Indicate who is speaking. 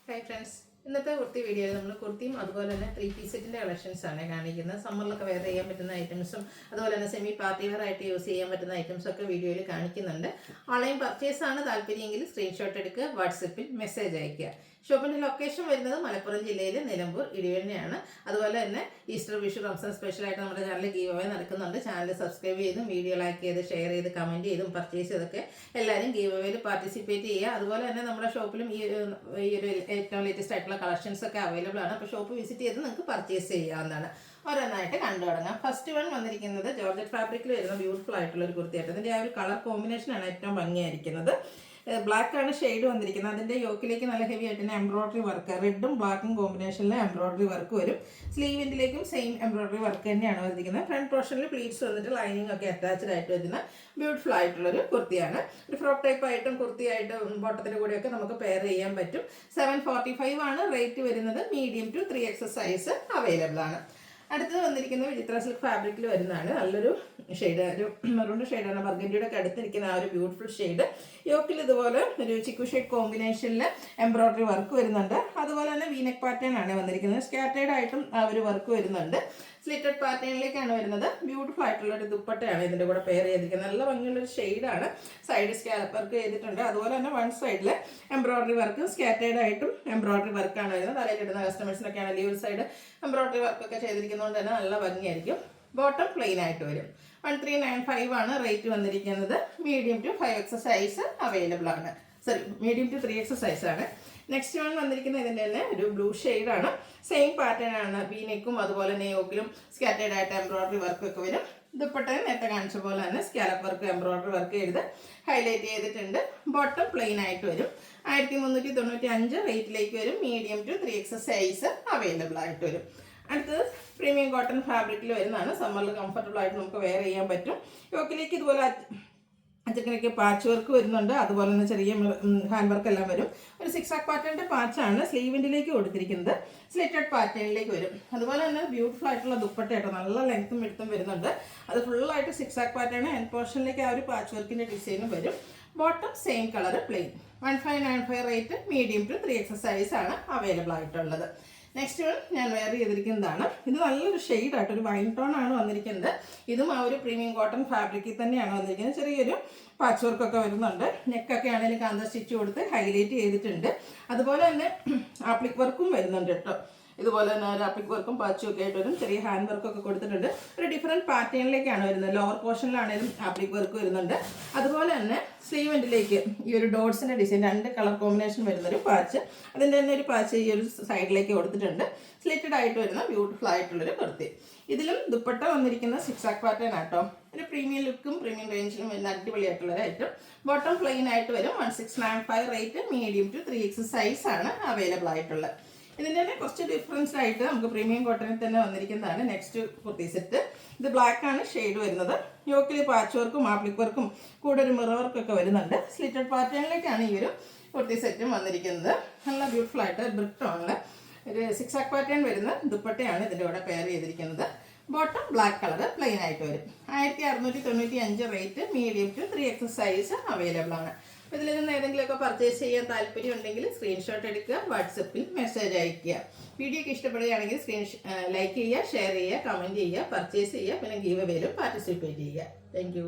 Speaker 1: Hi friends, ഇന്നത്തെ കുർത്തി വീഡിയോയിൽ നമ്മൾ കുർത്തിയും അതുപോലെ തന്നെ 3-piece സെറ്റിൻ്റെ കളക്ഷൻസാണ് കാണിക്കുന്നത്. സമ്മറിലൊക്കെ വെയർ ചെയ്യാൻ പറ്റുന്ന ഐറ്റംസും അതുപോലെ തന്നെ സെമി പാർട്ടി വെയർ ആയിട്ട് യൂസ് ചെയ്യാൻ പറ്റുന്ന ഐറ്റംസൊക്കെ വീഡിയോയിൽ കാണിക്കുന്നുണ്ട്. ഓൺലൈൻ പർച്ചേസാണ് താല്പര്യമെങ്കിൽ സ്ക്രീൻഷോട്ട് എടുക്കുക, വാട്സപ്പിൽ മെസ്സേജ് അയയ്ക്കുക. ഷോപ്പിൻ്റെ ലൊക്കേഷൻ വരുന്നത് മലപ്പുറം ജില്ലയിലെ നിലമ്പൂർ ഇടിവണ്ണയാണ്. അതുപോലെ തന്നെ ഈസ്റ്റർ, വിഷു, റംസാൻ സ്പെഷ്യലായിട്ട് നമ്മുടെ ചാനൽ ഗീവ് അവേ നടക്കുന്നുണ്ട്. ചാനൽ സബ്സ്ക്രൈബ് ചെയ്തും വീഡിയോ ലൈക്ക് ചെയ്ത് ഷെയർ ചെയ്ത് കമൻറ്റ് ചെയ്തും പർച്ചേസ് ചെയ്തൊക്കെ എല്ലാവരും ഗീവ് അവേയിൽ പാർട്ടിസിപ്പേറ്റ് ചെയ്യുക. അതുപോലെ തന്നെ നമ്മുടെ ഷോപ്പിലും ഈ ഒരു ഏറ്റവും ലേറ്റസ്റ്റ് ആയിട്ടുള്ള കളക്ഷൻസ് ഒക്കെ അവൈലബിൾ ആണ്. അപ്പോൾ ഷോപ്പ് വിസിറ്റ് ചെയ്ത് നിങ്ങൾക്ക് പർച്ചേസ് ചെയ്യാവുന്നതാണ്. ഓരോന്നായിട്ട് കണ്ടു തുടങ്ങാം. ഫസ്റ്റ് വൺ വന്നിരിക്കുന്നത് ജോർജറ്റ് ഫാബ്രിക്കിൽ വരുന്ന ബ്യൂട്ടിഫുൾ ആയിട്ടുള്ള ഒരു കുർത്തിയായിട്ട്. അതിൻ്റെ ആ ഒരു കളർ കോമ്പിനേഷനാണ് ഏറ്റവും ഭംഗിയായിരിക്കുന്നത്. ബ്ലാക്ക് ആണ് ഷെയ്ഡ് വന്നിരിക്കുന്നത്. അതിൻ്റെ യോക്കിലേക്ക് നല്ല ഹെവി ആയിട്ട് തന്നെ എംബ്രോയിഡറി വർക്ക്, റെഡും ബ്ലാക്കും കോമ്പിനേഷനിൽ എംബ്രോയിഡറി വർക്ക് വരും. സ്ലീവിൻ്റിലേക്കും സെയിം എംബ്രോയിഡറി വർക്ക് തന്നെയാണ് വന്നിരിക്കുന്നത്. ഫ്രണ്ട് പോർഷനിൽ പ്ലീറ്റ്സ് വന്നിട്ട് ലൈനിങ് ഒക്കെ അറ്റാച്ച്ഡ് ആയിട്ട് വരുന്ന ബ്യൂട്ടിഫുൾ ആയിട്ടുള്ളൊരു കുർത്തിയാണ്. ഒരു ഫ്രോക്ക് ടൈപ്പ് ആയിട്ടും കുർത്തിയായിട്ടും ബോട്ടത്തിൻ്റെ കൂടെയൊക്കെ നമുക്ക് പെയർ ചെയ്യാൻ പറ്റും. 745 ആണ് റേറ്റ് വരുന്നത്. Medium to 3XS size available ആണ്. അടുത്തത് വന്നിരിക്കുന്നത് വിചിത്ര സിൽക്ക് ഫാബ്രിക്കിൽ വരുന്നതാണ്. നല്ലൊരു ഷെയ്ഡ്, ഒരു മെറൂൺ ഷെയ്ഡാണ്. ബർഗൻഡിയുടെ ഒക്കെ അടുത്തിരിക്കുന്ന ആ ഒരു ബ്യൂട്ടിഫുൾ ഷെയ്ഡ്. യോക്കിൽ ഇതുപോലെ ഒരു ചിക്കു ഷെയ്ഡ് കോമ്പിനേഷനിൽ എംബ്രോയിഡറി വർക്ക് വരുന്നുണ്ട്. അതുപോലെ തന്നെ വീനെക്ക് പാറ്റേൺ ആണ് വന്നിരിക്കുന്നത്. സ്കാറ്റേഡ് ആയിട്ടും ആ ഒരു വർക്ക് വരുന്നുണ്ട്. സ്ലിറ്റഡ് പാറ്റേണിലേക്കാണ് വരുന്നത്. ബ്യൂട്ടിഫുൾ ആയിട്ടുള്ള ഒരു ദുപ്പട്ടയാണ് ഇതിൻ്റെ കൂടെ പെയർ ചെയ്തിരിക്കുന്നത്. നല്ല ഭംഗിയുള്ളൊരു ഷെയ്ഡാണ്. സൈഡ് സ്കാലപ്പ് വർക്ക് ചെയ്തിട്ടുണ്ട്. അതുപോലെ തന്നെ വൺ സൈഡിൽ എംബ്രോയിഡറി വർക്ക്, സ്കാറ്റേഡ് ആയിട്ടും എംബ്രോയിഡറി വർക്കാണ് വരുന്നത്. തലയിലിടുന്ന കസ്റ്റമേഴ്സിനൊക്കെ ആണെങ്കിൽ ഒരു സൈഡ് എംബ്രോയിഡറി വർക്കൊക്കെ ചെയ്തിരിക്കുന്നതുകൊണ്ട് തന്നെ നല്ല ഭംഗിയായിരിക്കും. ബോട്ടം പ്ലെയിൻ ആയിട്ട് വരും. 1395 ആണ് റേറ്റ് വന്നിരിക്കുന്നത്. Medium to 5XS size available ആണ്. മീഡിയം ടു 3XS സൈസാണ്. നെക്സ്റ്റ് വൺ വന്നിരിക്കുന്നത് ഇതിൻ്റെ തന്നെ ഒരു ബ്ലൂ ഷെയ്ഡാണ്. സെയിം പാറ്റേൺ ആണ്. വീനെക്കും അതുപോലെ തന്നെ യോക്കിലും സ്കാറ്റേഡ് ആയിട്ട് എംബ്രോയിഡറി വർക്കൊക്കെ വരും. ദുപ്പട്ടയും നേരത്തെ കാണിച്ച പോലെ തന്നെ സ്കാലപ്പ് വർക്ക്, എംബ്രോയിഡറി വർക്ക് ചെയ്ത് ഹൈലൈറ്റ് ചെയ്തിട്ടുണ്ട്. ബോട്ടം പ്ലെയിൻ ആയിട്ട് വരും. 1395 റേറ്റിലേക്ക് വരും. Medium to 3XS size available ആയിട്ട് വരും. അടുത്തത് പ്രീമിയം കോട്ടൺ ഫാബ്രിക്കിൽ വരുന്നതാണ്. സമ്മറിൽ കംഫർട്ടബിൾ ആയിട്ട് നമുക്ക് വെയർ ചെയ്യാൻ പറ്റും. യോക്കിലേക്ക് ഇതുപോലെ അച്ചക്കനൊക്കെ പാച്ച് വർക്ക് വരുന്നുണ്ട്. അതുപോലെ തന്നെ ചെറിയ ഹാൻഡ് വർക്ക് എല്ലാം വരും. ഒരു 6 പാറ്റേണിൻ്റെ പാച്ചാണ് സ്ലീവിൻ്റിലേക്ക് കൊടുത്തിരിക്കുന്നത്. സ്ലിറ്റഡ് പാറ്റേണിലേക്ക് വരും. അതുപോലെ തന്നെ ബ്യൂട്ടിഫുൾ ആയിട്ടുള്ള ദുപ്പട്ടയായിട്ട് നല്ല ലെങ്ത്തും വിഡ്ത്തും വരുന്നുണ്ട്. അത് ഫുള്ളായിട്ട് 6 പാറ്റേൺ. എൻഡ് പോർഷനിലേക്ക് ആ ഒരു പാച്ച് വർക്കിൻ്റെ ഡിസൈനും വരും. Bottom same colour plain. 1595 rate. Medium to 3XS സൈസാണ് അവൈലബിൾ ആയിട്ടുള്ളത്. നെക്സ്റ്റ് വൺ ഞാൻ വെയർ ചെയ്തിരിക്കുന്നതാണ്. ഇത് നല്ലൊരു ഷെയ്ഡായിട്ട് ഒരു വൈൻ ടോൺ ആണ് വന്നിരിക്കുന്നത്. ഇതും ആ ഒരു പ്രീമിയം കോട്ടൺ ഫാബ്രിക്കിൽ തന്നെയാണ് വന്നിരിക്കുന്നത്. ചെറിയൊരു പാച്ച് വർക്കൊക്കെ വരുന്നുണ്ട്. നെക്കൊക്കെ ആണെങ്കിലും കാന്ത സ്റ്റിച്ച് കൊടുത്ത് ഹൈലൈറ്റ് ചെയ്തിട്ടുണ്ട്. അതുപോലെ തന്നെ ആപ്ലിക് വർക്കും വരുന്നുണ്ട് കേട്ടോ. ഇതുപോലെ തന്നെ ഒരു ആപ്ലിക് വർക്കും പാച്ചും ഒക്കെ ആയിട്ട് വരും. ചെറിയ ഹാൻഡ് വർക്കൊക്കെ കൊടുത്തിട്ടുണ്ട്. ഒരു ഡിഫറെൻറ്റ് പാറ്റേണിലേക്കാണ് വരുന്നത്. ലോവർ പോർഷനിലാണെങ്കിലും ആപ്ലിക് വർക്ക് വരുന്നുണ്ട്. അതുപോലെ തന്നെ സ്ലീവെൻറ്റിലേക്ക് ഈ ഒരു ഡോട്ട്സിൻ്റെ ഡിസൈൻ, 2 കളർ കോമ്പിനേഷൻ വരുന്നൊരു പാച്ച്, അതിൻ്റെ തന്നെ ഒരു പാച്ച് ഈ ഒരു സൈഡിലേക്ക് കൊടുത്തിട്ടുണ്ട്. സ്ലിറ്റഡ് ആയിട്ട് വരുന്ന ബ്യൂട്ടിഫുൾ ആയിട്ടുള്ളൊരു കുർത്തി. ഇതിലും ദുപ്പട്ട വന്നിരിക്കുന്ന 6 പാറ്റേൺ ആട്ടോ. ഒരു പ്രീമിയം ലുക്കും പ്രീമിയം റേഞ്ചിലും വരുന്ന അടിപൊളിയായിട്ടുള്ളൊരു ഐറ്റം. ബോട്ടം പ്ലെയിൻ ആയിട്ട് വരും. 1695 റേറ്റ്. മീഡിയം ടു 3XS സൈസാണ് അവൈലബിൾ ആയിട്ടുള്ളത്. ഇതിൻ്റെ തന്നെ കുറച്ച് ഡിഫറൻസ് ആയിട്ട് നമുക്ക് പ്രീമിയം കോട്ടണിൽ തന്നെ വന്നിരിക്കുന്നതാണ് നെക്സ്റ്റ് കുർത്തി സെറ്റ്. ഇത് ബ്ലാക്ക് ആണ് ഷെയ്ഡ് വരുന്നത്. യോക്കിൽ പാച്ച് വർക്കും ആപ്ലിക് വർക്കും കൂടെ ഒരു മിറർ വർക്കൊക്കെ വരുന്നുണ്ട്. സ്ലിറ്റഡ് പാറ്റേണിലേക്കാണ് ഈ ഒരു കുർത്തി സെറ്റും വന്നിരിക്കുന്നത്. നല്ല ബ്യൂട്ടിഫുൾ ആയിട്ട് ബ്രിക്ക് ടോണിൽ ഒരു 6 പാറ്റേൺ വരുന്ന ദുപ്പട്ടയാണ് ഇതിൻ്റെ കൂടെ പെയർ ചെയ്തിരിക്കുന്നത്. ബോട്ടം ബ്ലാക്ക് കളർ പ്ലെയിൻ ആയിട്ട് വരും. 1695 rate. Medium to 3XS size available ആണ്. അപ്പോൾ ഇതിൽ നിന്ന് ഏതെങ്കിലുമൊക്കെ പർച്ചേസ് ചെയ്യാൻ താല്പര്യം ഉണ്ടെങ്കിൽ സ്ക്രീൻഷോട്ട് എടുക്കുക, വാട്സപ്പിൽ മെസ്സേജ് അയയ്ക്കുക. വീഡിയോക്ക് ഇഷ്ടപ്പെടുകയാണെങ്കിൽ ലൈക്ക് ചെയ്യുക, ഷെയർ ചെയ്യുക, കമൻറ്റ് ചെയ്യുക, പർച്ചേസ് ചെയ്യുക, പിന്നെ ഗീവ് അവേയിലും പാർട്ടിസിപ്പേറ്റ് ചെയ്യുക. താങ്ക്